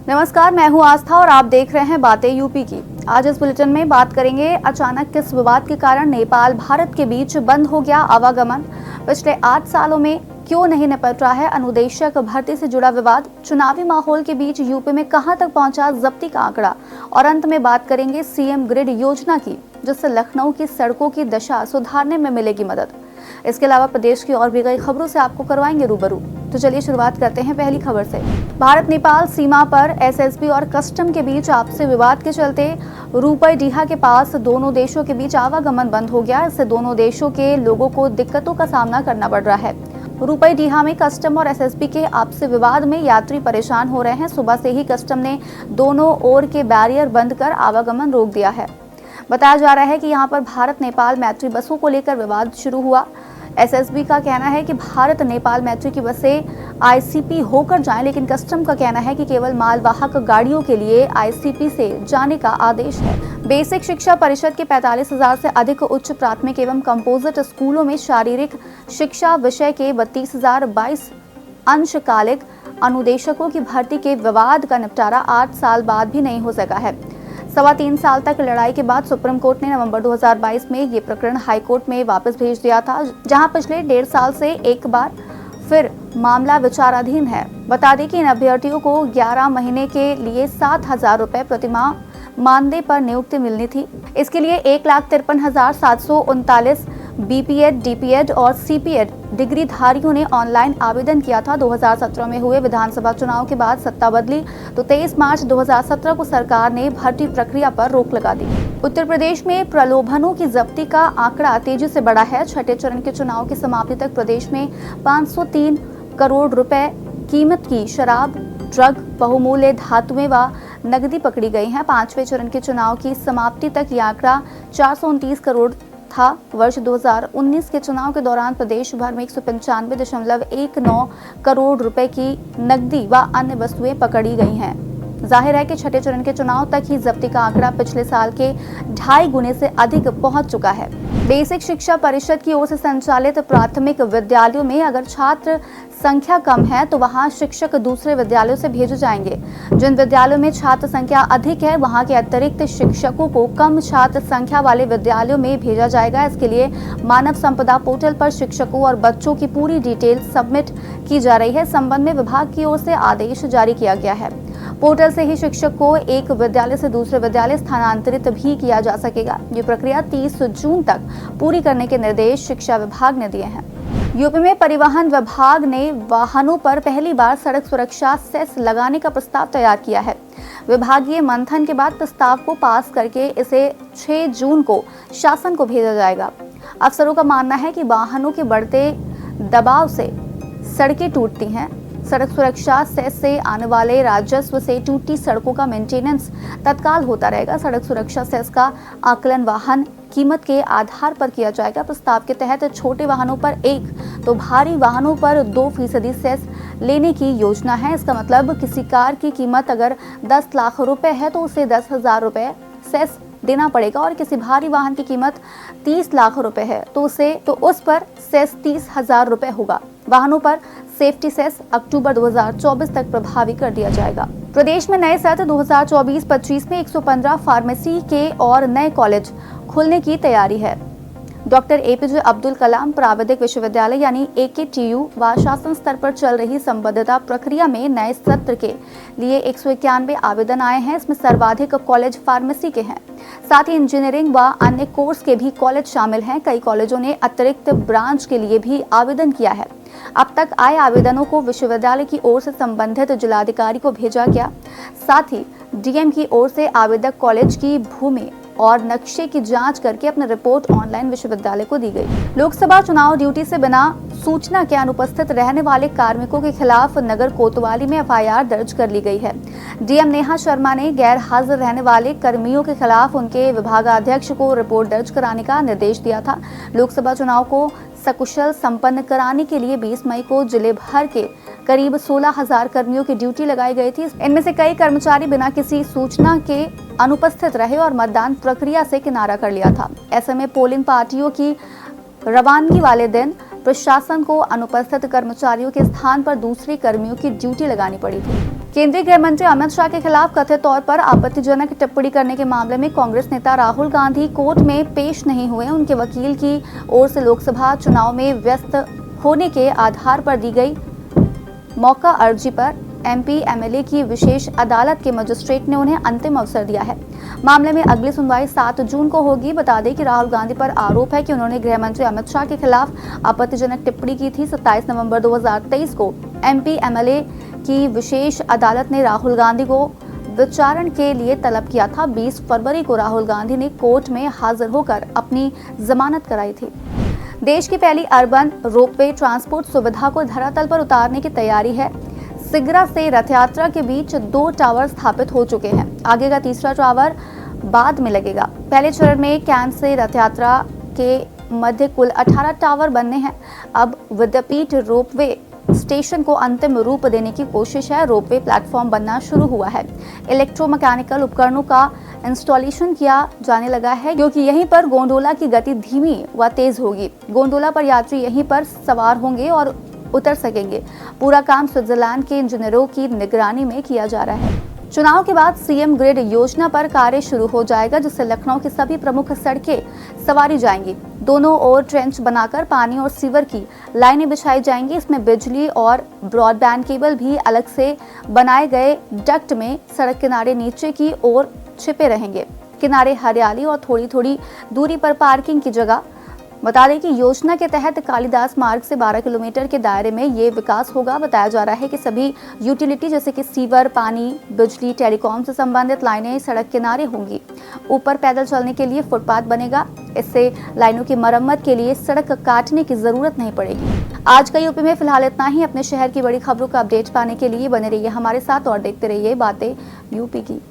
नमस्कार, मैं हूं आस्था और आप देख रहे हैं बातें यूपी की। आज इस बुलेटिन में बात करेंगे अचानक किस विवाद के कारण नेपाल भारत के बीच बंद हो गया आवागमन। पिछले 8 सालों में क्यों नहीं निपट रहा है अनुदेशक भर्ती से जुड़ा विवाद। चुनावी माहौल के बीच यूपी में कहां तक पहुंचा जब्ती का आंकड़ा। और अंत में बात करेंगे सीएम ग्रिड योजना की, जिससे लखनऊ की सड़कों की दशा सुधारने में मिलेगी मदद। इसके अलावा प्रदेश की और भी कई खबरों से आपको करवाएंगे रूबरू। तो चलिए शुरुआत करते हैं पहली खबर से। भारत नेपाल सीमा पर एसएसबी और कस्टम के बीच आपसी विवाद के चलते रूपईडीहा के पास दोनों देशों के बीच आवागमन बंद हो गया। इससे दोनों देशों के लोगों को दिक्कतों का सामना करना पड़ रहा है। रूपईडीहा में कस्टम और एसएसबी के आपसी विवाद में यात्री परेशान हो रहे हैं। सुबह से ही कस्टम ने दोनों ओर के बैरियर बंद कर आवागमन रोक दिया है। बताया जा रहा है कि यहां पर भारत नेपाल मैत्री बसों को लेकर विवाद शुरू हुआ। एसएसबी का कहना है कि भारत नेपाल मैत्री की बसें आईसीपी होकर जाएं, लेकिन कस्टम का कहना है कि केवल मालवाहक गाड़ियों के लिए आईसीपी से जाने का आदेश है। बेसिक शिक्षा परिषद के 45,000 से अधिक उच्च प्राथमिक एवं कंपोजिट स्कूलों में शारीरिक शिक्षा विषय के 32,022 अंशकालिक अनुदेशकों की भर्ती के विवाद का निपटारा 8 साल बाद भी नहीं हो सका है। 3.25 साल तक लड़ाई के बाद सुप्रीम कोर्ट ने नवंबर 2022 में ये प्रकरण हाई कोर्ट में वापस भेज दिया था, जहां पिछले 1.5 साल से एक बार फिर मामला विचाराधीन है। बता दें कि इन अभ्यर्थियों को 11 महीने के लिए 7,000 रुपए प्रतिमाह मानदेय पर नियुक्ति मिलनी थी। इसके लिए 1,53,739 बीपीएड, डीपीएड और सीपीएड डिग्रीधारियों ने ऑनलाइन आवेदन किया था। 2017 में हुए विधानसभा चुनाव के बाद सत्ता बदली तो 23 मार्च 2017 को सरकार ने भर्ती प्रक्रिया पर रोक लगा दी। उत्तर प्रदेश में प्रलोभनों की जब्ती का आंकड़ा तेजी से बढ़ा है। छठे चरण के चुनाव की समाप्ति तक प्रदेश में 503 करोड़ रुपए कीमत की शराब, ड्रग, बहुमूल्य धातुएं व नकदी पकड़ी गई हैं। 5वें चरण के चुनाव की समाप्ति तक यह आंकड़ा 429 करोड़ था। वर्ष 2019 के चुनाव के दौरान प्रदेश भर में 195.19 करोड़ रुपए की नकदी व अन्य वस्तुएं पकड़ी गई हैं। जाहिर है कि छठे चरण के चुनाव तक ही जब्ती का आंकड़ा पिछले साल के 2.5 गुने से अधिक पहुंच चुका है। बेसिक शिक्षा परिषद की ओर से संचालित प्राथमिक विद्यालयों में अगर छात्र संख्या कम है तो वहां शिक्षक दूसरे विद्यालयों से भेजे जाएंगे। जिन विद्यालयों में छात्र संख्या अधिक है वहां के अतिरिक्त शिक्षकों को कम छात्र संख्या वाले विद्यालयों में भेजा जाएगा। इसके लिए मानव संपदा पोर्टल पर शिक्षकों और बच्चों की पूरी डिटेल सबमिट की जा रही है। संबंध में विभाग की ओर से आदेश जारी किया गया है। पोर्टल से ही शिक्षक को एक विद्यालय से दूसरे विद्यालय स्थानांतरित भी किया जा सकेगा। ये प्रक्रिया 30 जून तक पूरी करने के निर्देश शिक्षा विभाग ने दिए हैं। यूपी में परिवहन विभाग ने वाहनों पर पहली बार सड़क सुरक्षा सेस लगाने का प्रस्ताव तैयार किया है। विभागीय मंथन के बाद प्रस्ताव को पास करके इसे 6 जून को शासन को भेजा जाएगा। अफसरों का मानना है कि वाहनों के बढ़ते दबाव से सड़कें टूटती हैं। सड़क सुरक्षा सेस से आने वाले राजस्व से टूटी सड़कों का मेंटेनेंस तत्काल होता रहेगा। सड़क सुरक्षा सेस का आकलन वाहन कीमत के आधार पर किया जाएगा। प्रस्ताव के तहत छोटे वाहनों पर 1 तो भारी वाहनों पर 2% सेस लेने की योजना है। इसका मतलब किसी कार की कीमत अगर 10 लाख रुपए है तो उसे 10,000 रुपए सेस देना पड़ेगा, और किसी भारी वाहन की कीमत 30 लाख रुपए है तो उस पर सेस 30,000 रुपए होगा। वाहनों पर सेफ्टी सेस अक्टूबर 2024 तक प्रभावी कर दिया जाएगा। प्रदेश में नए सत्र 2024-25 में 115 फार्मेसी के और नए कॉलेज खुलने की तैयारी है। डॉक्टर एपीजे अब्दुल कलाम प्राविधिक विश्वविद्यालय यानी AKTU व शासन स्तर पर चल रही संबद्धता प्रक्रिया में नए सत्र के लिए 191 आवेदन आए हैं। इसमें सर्वाधिक कॉलेज फार्मेसी के हैं। साथ ही इंजीनियरिंग व अन्य कोर्स के भी कॉलेज शामिल हैं। कई कॉलेजों ने अतिरिक्त ब्रांच के लिए भी आवेदन किया है। अब तक आए आवेदनों को विश्वविद्यालय की ओर से संबंधित जिलाधिकारी को भेजा गया। साथ ही डीएम की ओर से आवेदक कॉलेज की भूमि और नक्शे की जांच करके अपनी रिपोर्ट ऑनलाइन विश्वविद्यालय को दी गई। लोकसभा चुनाव ड्यूटी से बिना सूचना के अनुपस्थित रहने वाले कार्मिकों के खिलाफ नगर कोतवाली में एफआईआर दर्ज कर ली गई है। डीएम नेहा शर्मा ने गैर हाजिर रहने वाले कर्मियों के खिलाफ उनके विभागाध्यक्ष को रिपोर्ट दर्ज कराने का निर्देश दिया था। लोकसभा चुनाव को सकुशल संपन्न कराने के लिए 20 मई को जिले भर के करीब 16,000 कर्मियों की ड्यूटी लगाई गई थी। इनमें से कई कर्मचारी बिना किसी सूचना के अनुपस्थित रहे और मतदान प्रक्रिया से किनारा कर लिया था। ऐसे में पोलिंग पार्टियों की रवानगी वाले दिन प्रशासन को अनुपस्थित कर्मचारियों के स्थान पर दूसरे कर्मियों की ड्यूटी लगानी पड़ी थी। केंद्रीय गृह मंत्री अमित शाह के खिलाफ कथित तौर पर आपत्तिजनक टिप्पणी करने के मामले में कांग्रेस नेता राहुल गांधी कोर्ट में पेश नहीं हुए। उनके वकील की ओर से लोकसभा चुनाव में व्यस्त होने के आधार पर दी गई मौका अर्जी पर एमपी एमएलए की विशेष अदालत के मजिस्ट्रेट ने उन्हें अंतिम अवसर दिया है। मामले में अगली सुनवाई 7 जून को होगी। बता दें कि राहुल गांधी पर आरोप है कि उन्होंने गृह मंत्री अमित शाह के खिलाफ आपत्तिजनक टिप्पणी की थी। 27 नवंबर 2023 को एमपी एमएलए की विशेष अदालत ने राहुल गांधी को विचारण के लिए तलब किया था। 20 फरवरी को राहुल गांधी ने कोर्ट में हाजिर होकर अपनी जमानत कराई थी। देश की पहली अर्बन रोपवे ट्रांसपोर्ट सुविधा को धरातल पर उतारने की तैयारी है। सिगरा से रथ यात्रा के बीच 2 टावर स्थापित हो चुके हैं। आगे का तीसरा टावर बाद में लगेगा। पहले चरण में कैंट से रथ यात्रा के मध्य कुल 18 टावर बनने हैं। अब विद्यापीठ रोपवे स्टेशन को अंतिम रूप देने की कोशिश है। रोपवे प्लेटफॉर्म बनना शुरू हुआ है। इलेक्ट्रोमैकेनिकल उपकरणों का इंस्टॉलेशन किया जाने लगा है, क्योंकि यहीं पर गोंडोला की गति धीमी व तेज होगी। गोंडोला पर यात्री यहीं पर सवार होंगे और उतर सकेंगे। पूरा काम स्विट्जरलैंड के इंजीनियरों की निगरानी में किया जा रहा है। चुनाव के बाद सीएम ग्रिड योजना पर कार्य शुरू हो जाएगा, जिससे लखनऊ की सभी प्रमुख सड़कें सवारी जाएंगी। दोनों ओर ट्रेंच बनाकर पानी और सीवर की लाइनें बिछाई जाएंगी। इसमें बिजली और ब्रॉडबैंड केबल भी अलग से बनाए गए डक्ट में सड़क किनारे नीचे की ओर छिपे रहेंगे। किनारे हरियाली और थोड़ी थोड़ी दूरी पर पार्किंग की जगह। बता दें कि योजना के तहत कालिदास मार्ग से 12 किलोमीटर के दायरे में ये विकास होगा। बताया जा रहा है कि सभी यूटिलिटी जैसे कि सीवर, पानी, बिजली, टेलीकॉम से संबंधित लाइनें सड़क किनारे होंगी। ऊपर पैदल चलने के लिए फुटपाथ बनेगा। इससे लाइनों की मरम्मत के लिए सड़क काटने की जरूरत नहीं पड़ेगी। आज का यूपी में फिलहाल इतना ही। अपने शहर की बड़ी खबरों का अपडेट पाने के लिए बने रहिए हमारे साथ और देखते रहिए बातें यूपी की।